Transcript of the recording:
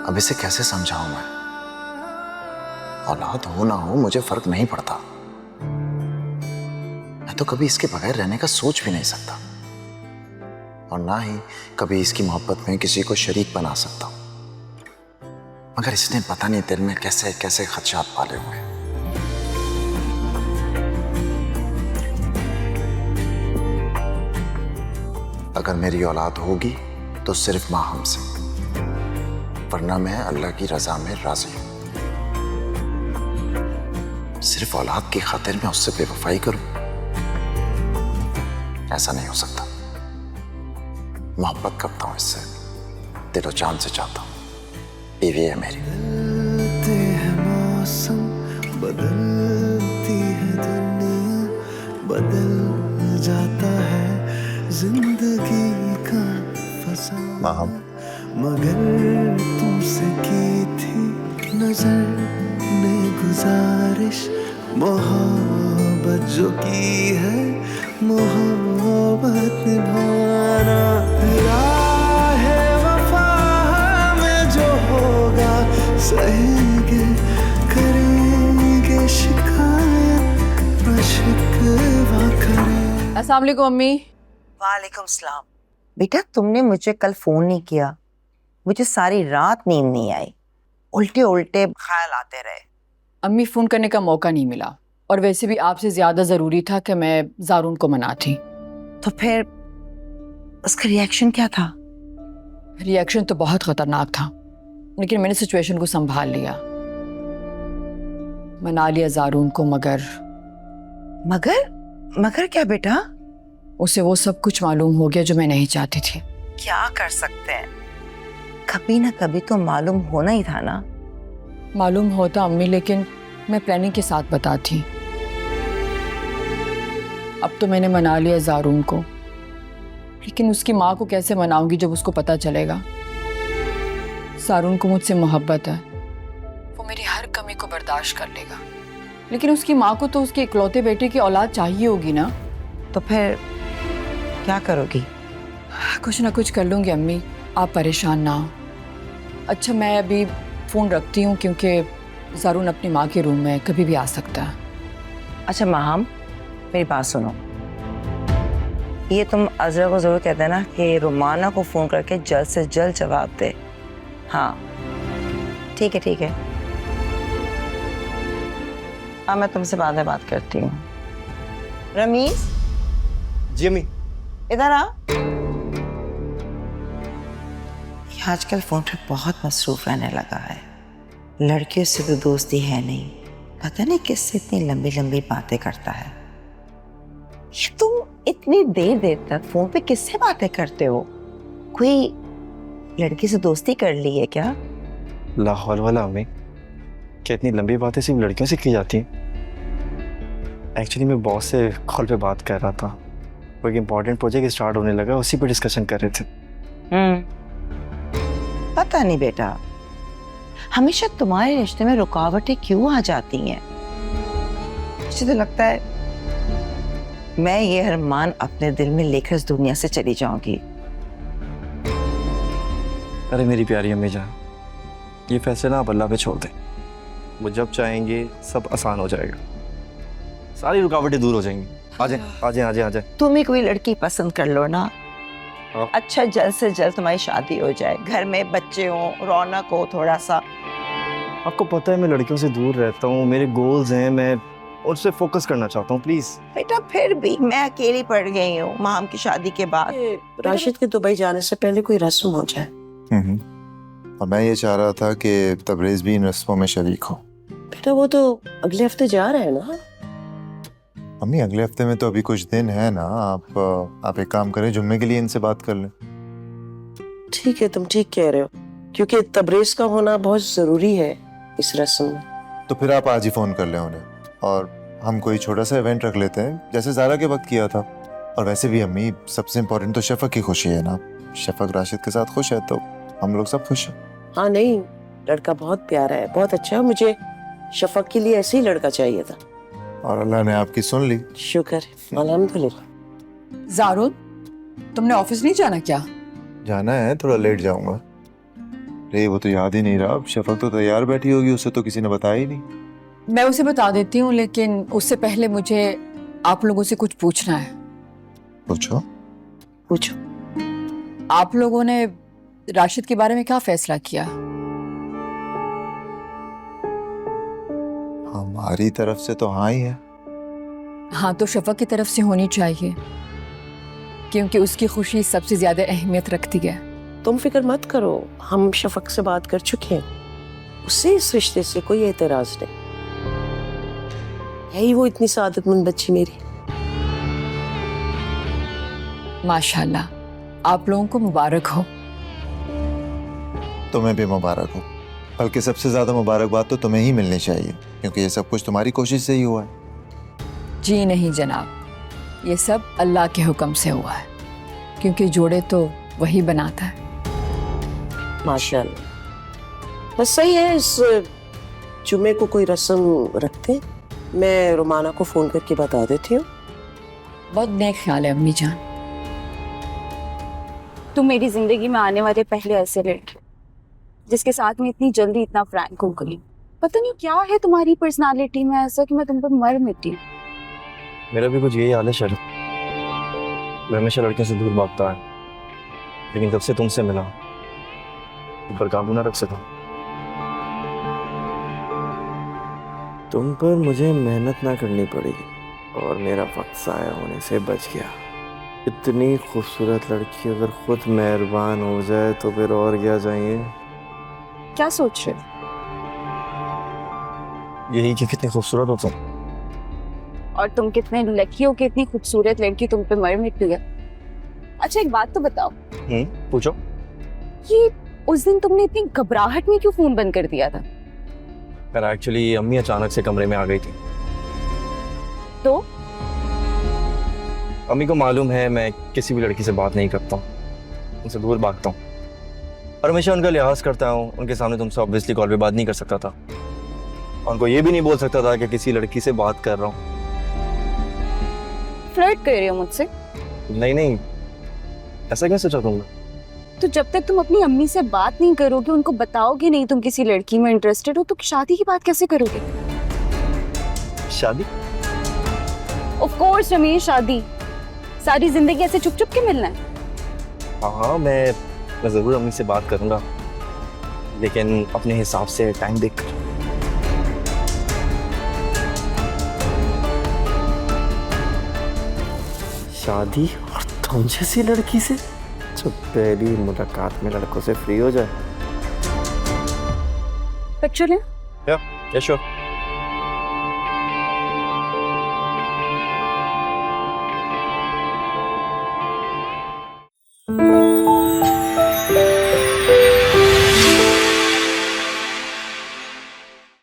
अब इसे कैसे समझाऊं मैं? औलाद हो ना हो मुझे फर्क नहीं पड़ता। मैं तो कभी इसके बगैर रहने का सोच भी नहीं सकता और ना ही कभी इसकी मोहब्बत में किसी को शरीक बना सकता हूं। मगर इसने पता नहीं दिल में कैसे कैसे खदशात पाले हुए हैं। अगर मेरी औलाद होगी तो सिर्फ माहम से, वरना मैं अल्लाह की रजा में राजी हूं। सिर्फ औलाद की खातिर मैं उससे बेवफाई करूं, ऐसा नहीं हो सकता। मोहब्बत करता हूं इससे, दिलो जान से चाहता हूं। बीवी है मेरी। बदलते हैं मौसम, बदलती है दुनिया, बदल जाता है जिंदगी का फसाना। मगर तुमसे की थी नजर ने गुजारिश, मोहब्बत जो की है मोहब्बत निभाना। राहे वफा में जो होगा सहेंगे, करेंगे शिकायत न शिकवा करें। अस्सलाम वालेकुम अम्मी। वालेकुम सलाम। बेटा तुमने मुझे कल फोन नहीं किया, मुझे सारी रात नींद नहीं आई, उल्टे उल्टे ख्याल आते रहे। अम्मी फ़ोन करने का मौका नहीं मिला और वैसे भी आपसे ज़्यादा ज़रूरी था कि मैं ज़ारून को मनाती। तो फिर उसका रिएक्शन क्या था? रिएक्शन तो बहुत ख़तरनाक था, लेकिन मैंने सिचुएशन को संभाल लिया, मना लिया ज़ारून को। मगर क्या बेटा? उसे वो सब कुछ मालूम हो गया जो मैं नहीं चाहती थी। क्या कर सकते हैं, कभी ना कभी तो मालूम होना ही था ना। मालूम होता अम्मी, लेकिन मैं प्लानिंग के साथ बताती। अब तो मैंने मना लिया ज़ारून को, लेकिन उसकी माँ को कैसे मनाऊंगी जब उसको पता चलेगा? ज़ारून को मुझसे मोहब्बत है, वो मेरी हर कमी को बर्दाश्त कर लेगा, लेकिन उसकी माँ को तो उसके इकलौते बेटे की औलाद चाहिए होगी ना। तो फिर क्या करोगी? कुछ ना कुछ कर लूँगी अम्मी, आप परेशान ना हो। अच्छा मैं अभी फ़ोन रखती हूँ, क्योंकि ज़ारून अपनी माँ के रूम में कभी भी आ सकता है। अच्छा माहम, मेरी बात सुनो, ये तुम अज़रा को ज़रूर कह देना कि रुमाना को फ़ोन करके जल्द से जल्द जवाब दे। हाँ ठीक है ठीक है। हाँ मैं तुमसे बाद में बात करती हूँ। रमीज। जी अम्मी। इधर आ। आजकल फ़ोन पे बहुत मसरूफ़ रहने लगा है, लड़कियों से तो दोस्ती है नहीं, पता नहीं किससे इतनी लंबी लंबी बातें करता है। ये तुम इतनी देर देर तक फ़ोन पे किससे बातें करते हो? कोई लड़की से दोस्ती कर ली है क्या? ला हौल वाला अम्मी, क्या इतनी लंबी बातें सिर्फ लड़कियों से की जाती हैं? एक्चुअली मैं बॉस से कॉल पे बात कर रहा था, वो एक इम्पोर्टेंट प्रोजेक्ट स्टार्ट होने लगा, उसी पे डिस्कशन कर रहे थे। पता नहीं बेटा, हमेशा तुम्हारे रिश्ते में रुकावटें क्यों आ जाती हैं? मुझे तो लगता है मैं ये अरमान अपने दिल में लेकर इस दुनिया से चली जाऊंगी। अरे मेरी प्यारी अम्मी जान, ये फैसला आप अल्लाह पे छोड़ दें, वो जब चाहेंगे सब आसान हो जाएगा, सारी रुकावटें दूर हो जाएंगी। आ जाए आ जाए आ जाए आ जाए। तुम ही कोई लड़की पसंद कर लो ना। हाँ। अच्छा जल्द से जल्द तुम्हारी शादी हो जाए, घर में बच्चे हो, रौनक हो थोड़ा सा। आपको पता है मैं लड़कियों से दूर रहता हूँ, मेरे गोल्स हैं, मैं उनसे फोकस करना चाहता हूँ। प्लीज बेटा फिर भी मैं अकेली पड़ गई हूँ माम की शादी के बाद। राशिद के दुबई जाने से पहले कोई रस्म हो जाए। और मैं ये चाह रहा था कि तबरेज़ भी इन रस्मों में शरीक हो। बेटा वो तो अगले हफ्ते जा रहे हैं ना। अम्मी अगले हफ्ते में तो अभी कुछ दिन है ना। आप एक काम करें, जुम्मे के लिए इनसे बात कर लें। ठीक है, तुम ठीक कह रहे हो, क्योंकि तबरेज का होना बहुत जरूरी है इस रस्म में। तो फिर आप आज ही फोन कर लें उन्हें और हम कोई छोटा सा इवेंट रख लेते हैं, जैसे ज़ारा के वक्त किया था। और वैसे भी अम्मी सबसे इम्पोर्टेंट तो शफक की खुशी है ना। शफक राशिद के साथ खुश है तो हम लोग सब खुश हैं। हाँ नहीं, लड़का बहुत प्यारा है, बहुत अच्छा है। मुझे शफक के लिए ऐसे ही लड़का चाहिए था और अल्लाह ने आपकी सुन ली। शुक्र है, अल्हम्दुलिल्लाह। ज़ारून, तुमने ऑफिस नहीं जाना क्या? जाना है, थोड़ा लेट जाऊंगा। अरे वो तो याद ही नहीं रहा। अब शफक तो तैयार बैठी होगी, उसे तो किसी ने बताया ही नहीं। मैं उसे बता देती हूँ, लेकिन उससे पहले मुझे आप लोगों से कुछ पूछना है। पूछो। पूछो। आप लोगों ने राशिद के बारे में क्या फैसला किया? हमारी तरफ से तो हाँ ही है। हाँ, तो शफक की तरफ से होनी चाहिए, क्योंकि उसकी खुशी सबसे ज्यादा अहमियत रखती है। तुम फिक्र मत करो, हम शफक से बात कर चुके हैं। उससे इस रिश्ते से कोई एतराज नहीं। यही वो इतनी सादतमंद बच्ची मेरी। माशाल्लाह, आप लोगों को मुबारक हो। तुम्हें भी मुबारक हो, बल्कि सबसे ज्यादा मुबारकबाद तो तुम्हें ही मिलनी चाहिए, क्योंकि ये सब कुछ तुम्हारी कोशिश से ही हुआ है। जी नहीं जनाब, ये सब अल्लाह के हुक्म से हुआ है, क्योंकि जोड़े तो वही बनाता है। माशाल्लाह, बस सही है। इस जुमे को कोई रस्म रखते हैं? मैं रोमाना को फोन करके बता देती हूँ। बहुत नेक ख्याल है अम्मी जान। तुम मेरी जिंदगी में आने वाले पहले ऐसे लड़के जिसके साथ में इतनी जल्दी इतना फ्रैंक हो गई। पता नहीं क्या है तुम्हारी पर्सनालिटी में ऐसा कि मैं तुम पर मर मिटी। मेरा भी कुछ यही हाल है शर्त। मैं हमेशा लड़कियों से दूर भागता है, लेकिन जब से तुमसे मिला ऊपर काबू ना रख सका। तुम पर मुझे मेहनत ना करनी पड़ेगी और मेरा वक्त ज़ाया होने से बच गया। इतनी खूबसूरत लड़की अगर खुद मेहरबान हो जाए तो फिर और क्या चाहिए। क्या सोच रहे हो? यही कि कितनी खूबसूरत हो तुम, और तुम कितने लकी हो कि इतनी खूबसूरत लड़की तुम पे मर मिटी है। अच्छा एक बात तो बताओ, पूछो। ये उस दिन तुमने इतनी घबराहट में क्यों फोन बंद कर दिया था? पर एक्चुअली अम्मी अचानक से कमरे में आ गई थी। तो अम्मी को मालूम है मैं किसी भी लड़की से बात नहीं करता हूँ, उनसे दूर भागता हूँ और हमेशा उनका लिहाज करता हूँ। उनके सामने तुमसे ऑब्वियसली कॉल पे बात नहीं कर सकता था, उनको ये भी नहीं बोल सकता था कि किसी लड़की से बात कर रहा हूँ। फ्लर्ट कर रहे हो मुझसे? नहीं, ऐसा क्यों सोचा तुमने? तो जब तक तुम अपनी अम्मी से बात नहीं करोगे, उनको बताओगे नहीं तुम किसी लड़की में इंटरेस्टेड हो, तो शादी की बात कैसे करोगे? शादी? ऑफ कोर्स रमेश, शादी। सारी जिंदगी ऐसे चुप चुप के मिलना है? हाँ, मैं जरूर अम्मी से बात करूंगा, लेकिन अपने हिसाब से टाइम देखकर। शादी और तुम जैसी लड़की से जो पहली मुलाकात में लड़कों से फ्री हो जाए। पिक्चर है? या श्योर।